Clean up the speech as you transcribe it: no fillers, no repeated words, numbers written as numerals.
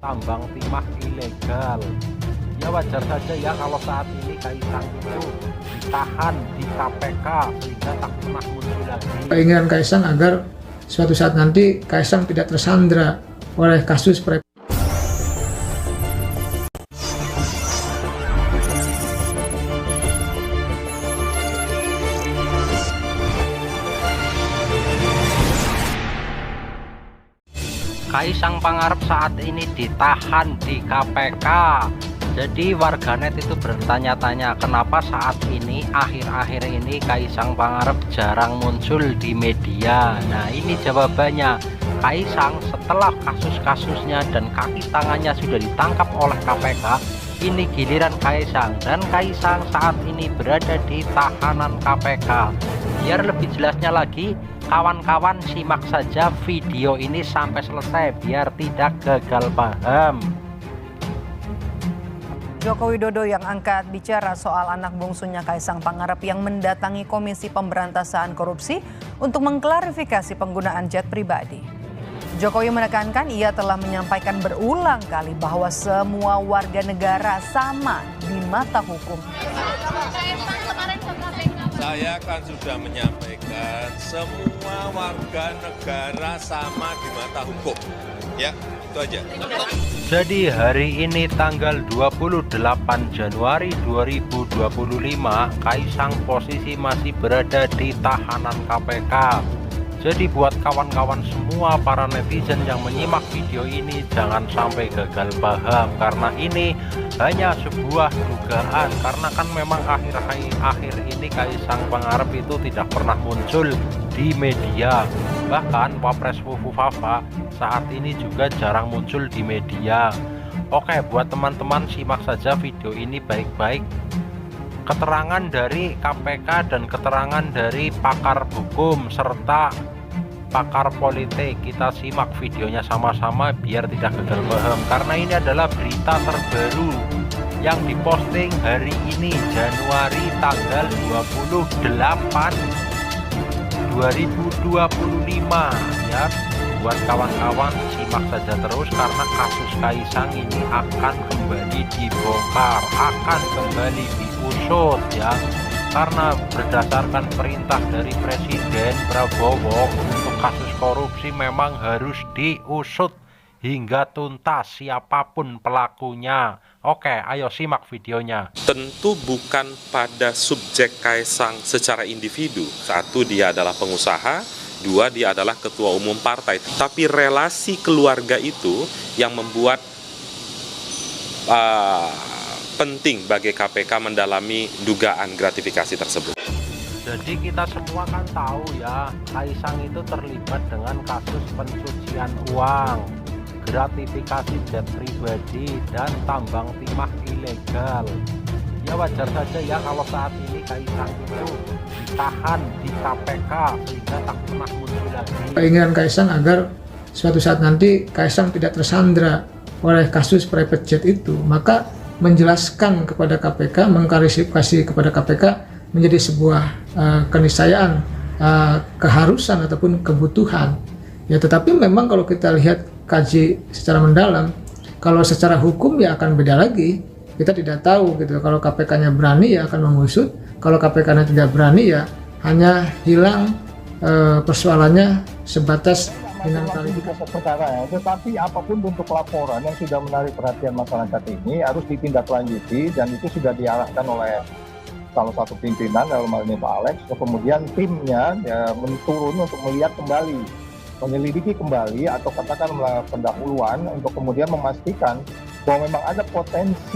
tambang timah ilegal. Ya wajar saja ya kalau saat ini Kaisang itu ditahan di KPK sehingga tak pernah muncul lagi. Keinginan Kaisang agar suatu saat nanti Kaisang tidak tersandra oleh kasus Kaisang Pangarep saat ini ditahan di KPK. Jadi warganet itu bertanya-tanya kenapa saat ini akhir-akhir ini Kaisang Pangarep jarang muncul di media. Nah ini jawabannya. Kaisang setelah kasus-kasusnya dan kaki tangannya sudah ditangkap oleh KPK, ini giliran Kaisang, dan Kaisang saat ini berada di tahanan KPK. Biar lebih jelasnya lagi, kawan-kawan simak saja video ini sampai selesai biar tidak gagal paham. Joko Widodo yang angkat bicara soal anak bungsunya Kaisang Pangarep yang mendatangi Komisi Pemberantasan Korupsi untuk mengklarifikasi penggunaan jet pribadi. Jokowi menekankan ia telah menyampaikan berulang kali bahwa semua warga negara sama di mata hukum. Saya kan sudah menyampaikan semua warga negara sama di mata hukum. Ya, itu aja. Jadi hari ini tanggal 28 Januari 2025, Kaisang posisi masih berada di tahanan KPK. Jadi buat kawan-kawan semua para netizen yang menyimak video ini jangan sampai gagal paham, karena ini hanya sebuah dugaan, karena kan memang akhir-akhir ini Kaisang Pangarep itu tidak pernah muncul di media. Bahkan Wapres Fufu Fafa saat ini juga jarang muncul di media. Oke, buat teman-teman simak saja video ini baik-baik. Keterangan dari KPK dan keterangan dari pakar hukum serta pakar politik, kita simak videonya sama-sama biar tidak gagal paham, karena ini adalah berita terbaru yang diposting hari ini Januari tanggal 28 2025 ya. Buat kawan-kawan simak saja terus, karena kasus Kaisang ini akan kembali dibongkar, akan kembali diusut ya, karena berdasarkan perintah dari Presiden Prabowo untuk kasus korupsi memang harus diusut hingga tuntas siapapun pelakunya. Oke, ayo simak videonya. Tentu bukan pada subjek Kaisang secara individu. Satu, dia adalah pengusaha. Dua, dia adalah ketua umum partai. Tapi relasi keluarga itu yang membuat penting bagi KPK mendalami dugaan gratifikasi tersebut. Jadi kita semua kan tahu ya, Kaisang itu terlibat dengan kasus pencucian uang, gratifikasi jet pribadi, dan tambang timah ilegal. Ya wajar saja ya kalau saat ini Kaisang itu ditahan di KPK sehingga tak pernah muncul lagi. keinginan Kaisang agar suatu saat nanti Kaisang tidak tersandra oleh kasus private jet itu, maka menjelaskan kepada KPK, mengklarifikasi kepada KPK menjadi sebuah keniscayaan, keharusan ataupun kebutuhan. Ya, tetapi memang kalau kita lihat kaji secara mendalam, kalau secara hukum ya akan beda lagi. Kita tidak tahu gitu. Kalau KPK-nya berani ya akan mengusut, kalau KPK-nya tidak berani ya hanya hilang persoalannya sebatas klarifikasi perkara ya, tetapi apapun bentuk laporan yang sudah menarik perhatian masyarakat ini harus ditindaklanjuti, dan itu sudah diarahkan oleh salah satu pimpinan dalam hal ini Pak Alex. Kemudian timnya ya, menurun untuk melihat kembali, menyelidiki kembali atau katakan pendahuluan untuk kemudian memastikan bahwa memang ada potensi